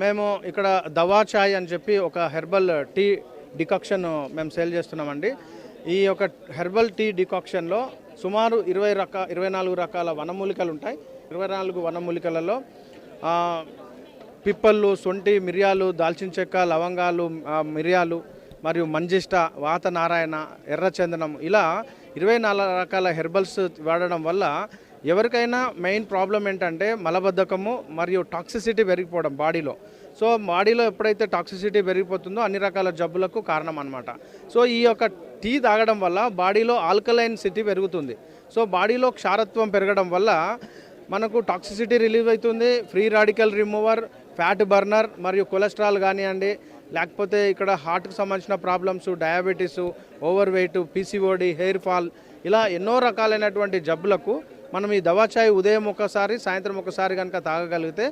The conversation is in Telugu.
మేము ఇక్కడ దవా చాయ్ అని చెప్పి ఒక హెర్బల్ టీ డికాక్షన్ మేము సేల్ చేస్తున్నామండి. ఈ యొక్క హెర్బల్ టీ డికాక్షన్లో సుమారు 24 రకాల వనమూలికలు ఉంటాయి. 24 వనమూలికలలో పిప్పళ్ళు, సొంటి, మిరియాలు, దాల్చిన చెక్క, లవంగాలు, మిరియాలు మరియు మంజిష్ట, వాత నారాయణ, ఎర్రచందనం ఇలా 24 రకాల హెర్బల్స్ వాడడం వల్ల ఎవరికైనా మెయిన్ ప్రాబ్లం ఏంటంటే మలబద్ధకము మరియు టాక్సిసిటీ పెరిగిపోవడం బాడీలో. సో బాడీలో ఎప్పుడైతే టాక్సిసిటీ పెరిగిపోతుందో అన్ని రకాల జబ్బులకు కారణం అనమాట. సో ఈ యొక్క టీ తాగడం వల్ల బాడీలో ఆల్కలైన్ సిటీ పెరుగుతుంది. సో బాడీలో క్షారత్వం పెరగడం వల్ల మనకు టాక్సిసిటీ రిలీవ్ అవుతుంది. Free radical remover, fat burner మరియు కొలెస్ట్రాల్ కానివ్వండి, లేకపోతే ఇక్కడ హార్ట్కి సంబంధించిన problems, diabetes, over weight, PCOD, hair fall ఇలా ఎన్నో రకాలైనటువంటి జబ్బులకు మనం ఈ దవా చాయ్ ఉదయం ఒకసారి, సాయంత్రం ఒకసారి కనుక తాగగలిగితే